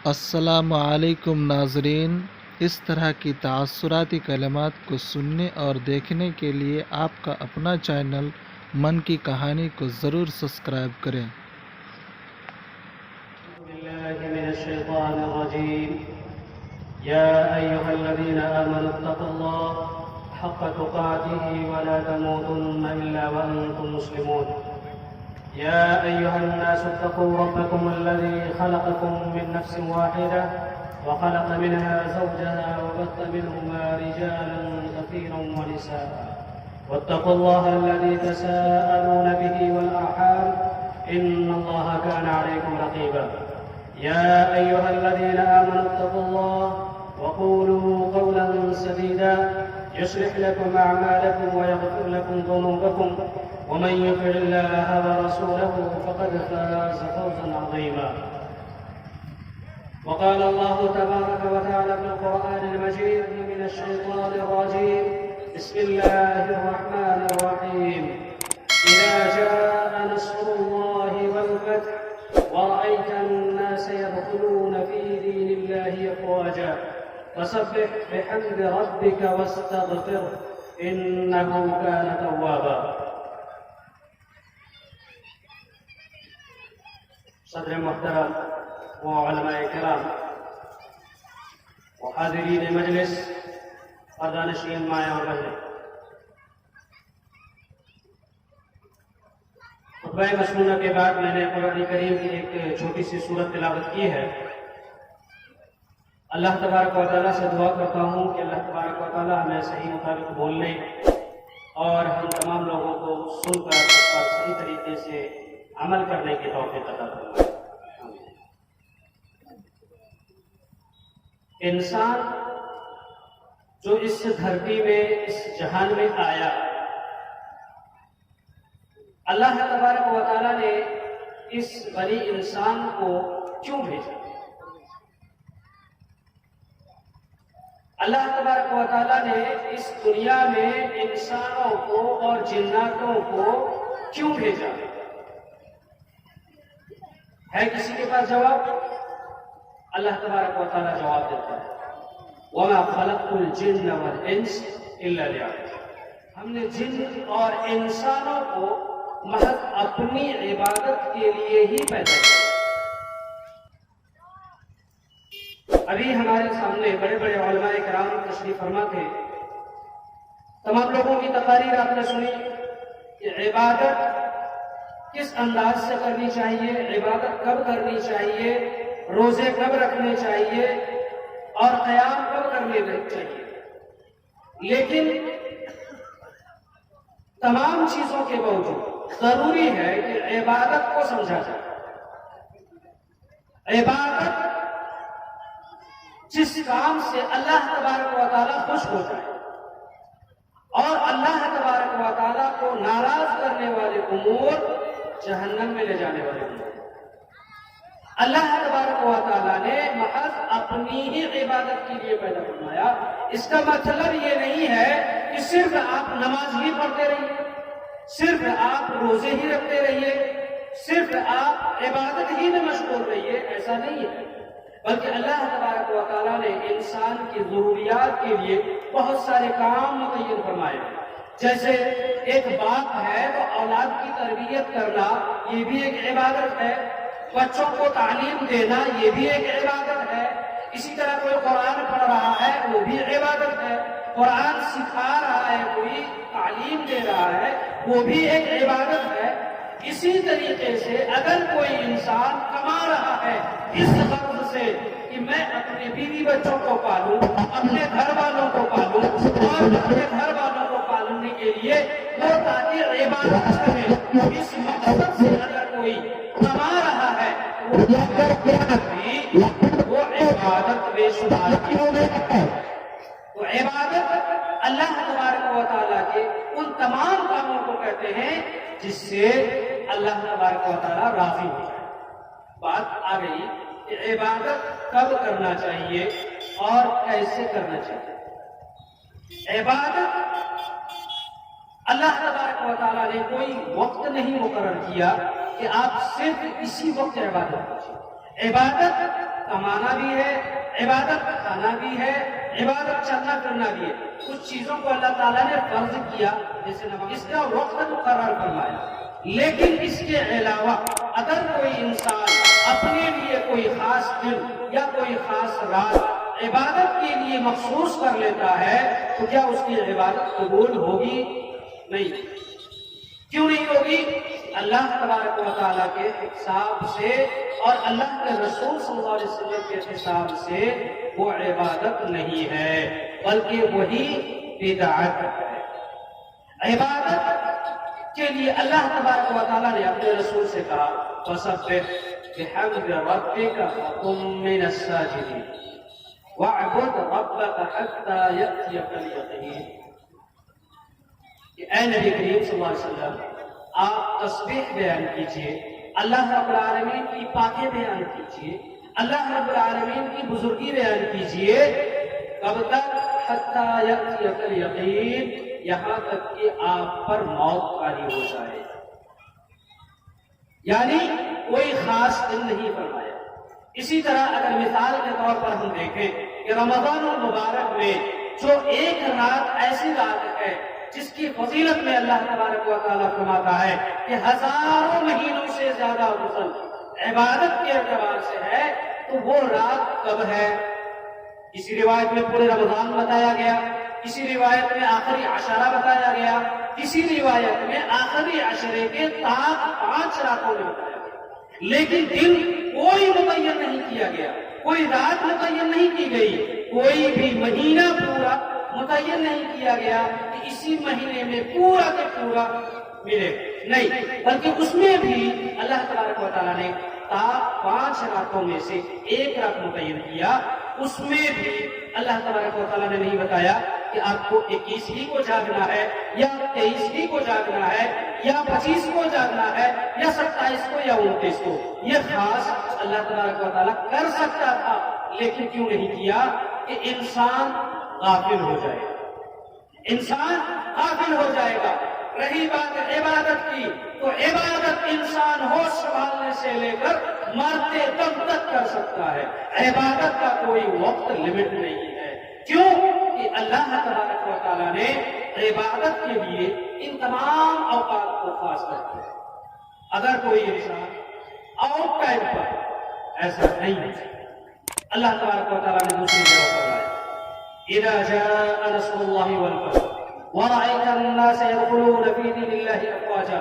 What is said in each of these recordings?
السلام علیکم ناظرین، اس طرح کی تاثراتی کلمات کو سننے اور دیکھنے کے لیے آپ کا اپنا چینل من کی کہانی کو ضرور سبسکرائب کریں۔ أعوذ بالله من الشيطان الرجيم. يا أيها الذين آمنوا اتقوا الله حق تقاته ولا تموتن إلا وأنتم مسلمون. يا أيها الناس اتقوا ربكم الذي خلقكم من نفس واحدة وخلق منها زوجها وبث منهما رجالا كثيرا ونساء واتقوا الله الذي تساءلون به والأرحام إن الله كان عليكم رقيبا. يا أيها الذين آمنوا اتقوا الله وقولوا قولا سديدا يصلح لكم أعمالكم ويغفر لكم ذنوبكم ومن يطع الله ورسوله فقد فاز فوزا عظيما. وقال الله تبارك وتعالى في القرآن المجيد من الشيطان الرجيم بسم الله الرحمن الرحيم. إذا جاء نصر الله والفتح ورأيت الناس يدخلون في دين الله أفواجا فسبح بحمد ربك واستغفره إنه كان توابا. صدر محترم وعلماء کرام وحاضرین مجلس اور دانشین مائیں اور بہنیں، خطبہ مسنونہ کے بعد میں نے قرآن کریم کی ایک چھوٹی سی سورت تلاوت کی ہے۔ اللہ تبارک و تعالیٰ سے دعا کرتا ہوں کہ اللہ تبارک و تعالیٰ ہمیں صحیح مطابق بولنے اور ہم تمام لوگوں کو سن کر اس پر صحیح طریقے سے عمل کرنے کی توفیق عطا فرمائے۔ انسان جو اس دھرتی میں اس جہان میں آیا، اللہ تبارک و تعالیٰ نے اس بنی انسان کو کیوں بھیجا؟ اللہ تبارک و تعالیٰ نے اس دنیا میں انسانوں کو اور جناتوں کو کیوں بھیجا؟ ہے کسی کے پاس جواب؟ اللہ تبارک و تعالیٰ جواب دیتا ہے، وَمَا خَلَقْتُ الْجِنَّ وَالْإِنسَ إِلَّا لِيَعْبُدُونِ۔ ہم نے جن اور انسانوں کو محض اپنی عبادت کے لیے ہی پیدا کیا۔ ابھی ہمارے سامنے بڑے بڑے علماء کرام تشریف فرما تھے، تمام لوگوں کی تقاریر آپ نے سنی کہ عبادت کس انداز سے کرنی چاہیے، عبادت کب کرنی چاہیے، روزے کب رکھنے چاہیے اور قیام کب کرنے چاہیے، لیکن تمام چیزوں کے باوجود ضروری ہے کہ عبادت کو سمجھا جائے۔ عبادت جس کام سے اللہ تبارک و تعالیٰ خوش ہو جائے اور اللہ تبارک و تعالیٰ کو ناراض کرنے والے امور، جہنم میں لے جانے والے امور، اللہ تبارک و تعالیٰ نے محض اپنی ہی عبادت کے لیے پیدا فرمایا۔ اس کا مطلب یہ نہیں ہے کہ صرف آپ نماز ہی پڑھتے رہیے، صرف آپ روزے ہی رکھتے رہیے، صرف آپ عبادت ہی میں مشغول رہیے، ایسا نہیں ہے، بلکہ اللہ تبارک و تعالیٰ نے انسان کی ضروریات کے لیے بہت سارے کام متعین فرمائے ہیں۔ جیسے ایک باپ ہے تو اولاد کی تربیت کرنا یہ بھی ایک عبادت ہے، بچوں کو تعلیم دینا یہ بھی ایک عبادت ہے، اسی طرح کوئی قرآن پڑھ رہا ہے وہ بھی عبادت ہے، قرآن سکھا رہا ہے، کوئی تعلیم دے رہا ہے وہ بھی ایک عبادت ہے۔ اسی طریقے سے اگر کوئی انسان کما رہا ہے اس غرض سے کہ میں اپنے بیوی بچوں کو پالوں، اپنے گھر والوں کو پالوں اور اپنے گھر والوں کو پالنے کے لیے وہ تاکہ عبادت کرے، اس مقصد سے اگر کوئی کما رہا ہے وہ عبادت میں شمار کی ہے۔ تو عبادت اللہ تبارک و تعالیٰ کے ان تمام کاموں کو کہتے ہیں جس سے اللہ تبارک و تعالیٰ راضی ہو جائے۔ بات آ گئی کہ عبادت کب کرنا چاہیے اور کیسے کرنا چاہیے۔ عبادت اللہ تبارک و تعالیٰ نے کوئی وقت نہیں مقرر کیا کہ آپ صرف اسی وقت عبادت کیجیے۔ عبادت کمانا بھی ہے، عبادت کھانا بھی ہے، عبادت چلنا پھرنا بھی ہے۔ کچھ چیزوں کو اللہ تعالیٰ نے فرض کیا، جیسے نماز، اس کا وقت مقرر فرمایا، لیکن اس کے علاوہ اگر کوئی انسان اپنے لیے کوئی خاص دن یا کوئی خاص رات عبادت کے لیے مخصوص کر لیتا ہے تو کیا اس کی عبادت قبول ہوگی؟ نہیں۔ کیوں نہیں ہوگی؟ اللہ تبارک و تعالیٰ کے حساب سے اور اللہ کے رسول صلی اللہ علیہ وسلم کے حساب سے وہ عبادت نہیں ہے، بلکہ وہی بدعت ہے۔ عبادت کے لیے اللہ تبارک و تعالیٰ نے اپنے رسول سے کہا فَسَبِّحْ بِحَمْدِ رَبِّكَ وَكُن مِّنَ السَّاجِدِينَ وَاعْبُدْ رَبَّكَ حَتَّىٰ يَأْتِيَكَ الْيَقِينُ۔ اے نبی کریم صلی اللہ علیہ وسلم، آپ تسبیح بیان کیجئے، اللہ رب العالمین کی پاکی بیان کیجئے، اللہ رب العالمین کی بزرگی بیان کیجئے، کب تک؟ حتیٰ یأتیک الیقین، یہاں تک کہ آپ پر موت طاری ہو جائے۔ یعنی کوئی خاص دن نہیں فرمایا۔ اسی طرح اگر مثال کے طور پر ہم دیکھیں کہ رمضان المبارک میں جو ایک رات ایسی رات ہے جس کی فضیلت میں اللہ تبارک و تعالیٰ فرماتا ہے کہ ہزاروں مہینوں سے زیادہ فضل عبادت کے اعتبار سے ہے، تو وہ رات کب ہے؟ کسی روایت میں پورے رمضان بتایا گیا، کسی روایت میں آخری عشرہ بتایا گیا، کسی روایت میں آخری عشرے کے تاک 5 راتوں میں بتایا گیا، لیکن دن کوئی متعین نہیں کیا گیا، کوئی رات متعین نہیں کی گئی، کوئی بھی مہینہ پورا متعین نہیں کیا گیا کہ اسی مہینے میں پورا کے پورا ملے، نہیں، بلکہ اس میں بھی اللہ تبارک و تعالیٰ نے 5 راتوں میں سے ایک رات متعین کیا۔ اس میں بھی اللہ تبارک و تعالیٰ نے نہیں بتایا کہ آپ کو 21ویں کو جاگنا ہے یا 23ویں کو جاگنا ہے یا 25 کو جاگنا ہے یا 27 کو یا 29 کو۔ یہ خاص اللہ تبارک و تعالیٰ کر سکتا تھا، لیکن کیوں نہیں کیا؟ کہ انسان غافل ہو جائے گا، انسان غافل ہو جائے گا۔ رہی بات عبادت کی، تو عبادت انسان ہوش سنبھالنے سے لے کر مرتے دم تک کر سکتا ہے، عبادت کا کوئی وقت لمٹ نہیں ہے۔ کیوں؟ کہ اللہ تبارک و تعالیٰ نے عبادت کے لیے ان تمام اوقات کو خاص کر دیا۔ اگر کوئی انسان آؤٹ ٹائم پر ایسا نہیں ہے، اللہ تبارک و تعالیٰ نے دوسری جگہ فرمایا اذا جاء نصر اللہ والفتح ورأيت الناس يدخلون في دين الله افواجا،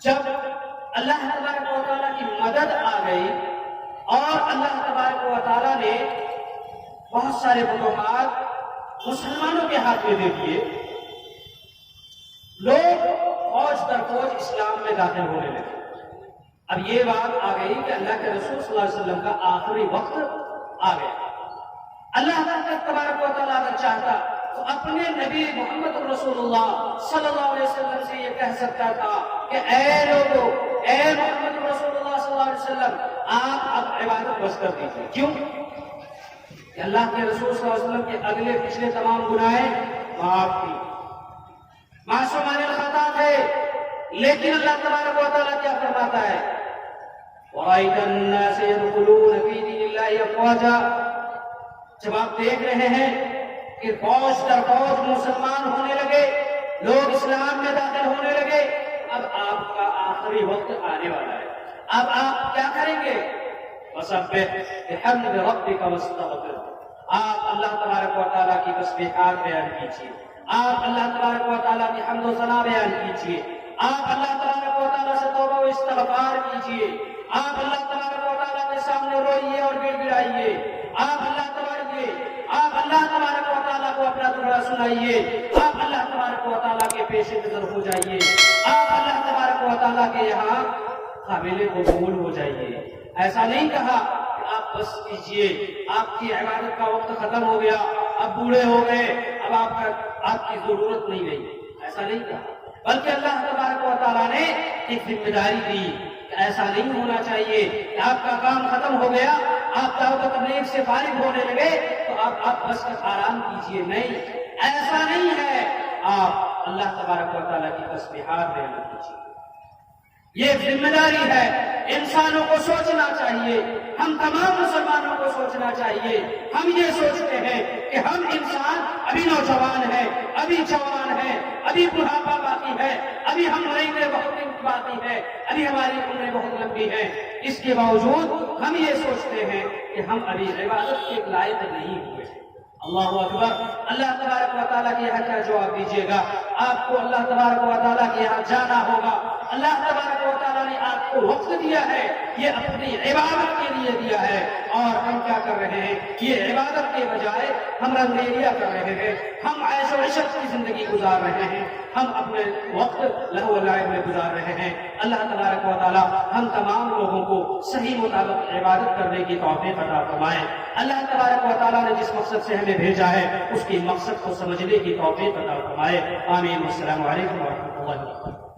جب اللہ تبارک و تعالیٰ کی مدد آ گئی اور اللہ تبارک و تعالیٰ نے بہت سارے فتوحات مسلمانوں کے ہاتھ میں دے دیے، لوگ فوج در فوج اسلام میں داخل ہونے لگے۔ اب یہ بات آ گئی کہ اللہ کے رسول صلی اللہ علیہ وسلم کا آخری وقت آ گیا۔ اللہ تبارک و تعالیٰ اگر چاہتا تو اپنے نبی محمد رسول اللہ صلی اللہ علیہ وسلم سے یہ کہہ سکتا تھا کہ اے لوگو، اے محمد رسول اللہ صلی اللہ علیہ وسلم، آپ اب عبادت بس کر دیجیے۔ کیوں؟ کہ اللہ کے رسول صلی اللہ علیہ وسلم کے اگلے پچھلے تمام گناہیں معاف تھی، معصومان الخطا تھے، لیکن اللہ تبارک و تعالیٰ کیا فرماتا ہے؟ وَرَأَيْتَ النَّاسَ يَدْخُلُونَ فِي دِينِ اللَّهِ أَفْوَاجًا، جب آپ دیکھ رہے ہیں کہ فوج در فوج مسلمان ہونے لگے، لوگ اسلام میں داخل ہونے لگے، اب آپ کا آخری وقت آنے والا ہے۔ اب آپ کیا کریں گے؟ فَسَبِّحْ بِحَمْدِ رَبِّكَ وَاسْتَغْفِرْهُ، آپ اللہ تبارک و تعالیٰ کی تسبیحات بیان کیجیے، آپ اللہ تبارک و تعالیٰ کی حمد و ثنا بیان کیجیے، آپ اللہ تبارک و تعالیٰ سے توبہ و استغفار کیجیے، آپ اللہ تبارک و تعالیٰ کے سامنے روئیے اور گڑ گڑائیے، آپ اللہ تبارک و تعالیٰ کو اپنا دعا سنائیے، آپ اللہ تبارک و تعالیٰ کے پیش نظر ہو جائیے، آپ اللہ تبارک و تعالیٰ کے یہاں قابل قبول ہو جائیے۔ ایسا نہیں کہا کہ آپ بس کیجئے، آپ کی عبادت کا وقت ختم ہو گیا، اب بوڑھے ہو گئے، اب آپ کی ضرورت نہیں رہی، ایسا نہیں کہا، بلکہ اللہ تبارک و تعالیٰ نے ایک ذمہ داری دی کہ ایسا نہیں ہونا چاہیے کہ آپ کا کام ختم ہو گیا، آپ دعوت و تبلیغ سے فارغ ہونے لگے تو آپ بس آرام کیجئے، نہیں، ایسا نہیں ہے، آپ اللہ تبارک و تعالیٰ کی تسبیحات بیان کیجئے۔ یہ ذمہ داری ہے، انسانوں کو سوچنا چاہیے، ہم تمام مسلمانوں کو سوچنا چاہیے۔ ہم یہ سوچتے ہیں کہ ہم انسان ابھی نوجوان ہیں، ابھی جوان ہیں، ابھی بڑھاپا باقی ہے، ابھی ہم مریں گے بہت باقی ہے، ابھی ہماری عمریں بہت لمبی ہیں۔ اس کے باوجود ہم یہ سوچتے ہیں کہ ہم ابھی عبادت کے لائق نہیں ہوئے۔ اللہ اکبر۔ اللہ تبارک و تعالیٰ کے یہاں کیا جواب دیجیے گا؟ آپ کو اللہ تبارک و تعالیٰ کے یہاں جانا ہوگا۔ اللہ تبارک و تعالیٰ نے آپ کو وقت دیا ہے، یہ اپنی عبادت کے لیے دیا ہے، اور ہم کیا کر رہے ہیں؟ یہ عبادت کے بجائے ہم رنگریلیاں کر رہے ہیں، ہم عیش و عشرت کی زندگی گزار رہے ہیں، ہم اپنے وقت لہو و لعب میں گزار رہے ہیں۔ اللہ تبارک و تعالیٰ ہم تمام لوگوں کو صحیح مطابق عبادت کرنے کی توفیق عطا فرمائے۔ اللہ تبارک و تعالیٰ نے جس مقصد سے ہمیں بھیجا ہے اس کی مقصد کو سمجھنے کی توفیق عطا فرمائے۔ آمین۔ السلام علیکم ورحمۃ اللہ وبرکاتہ۔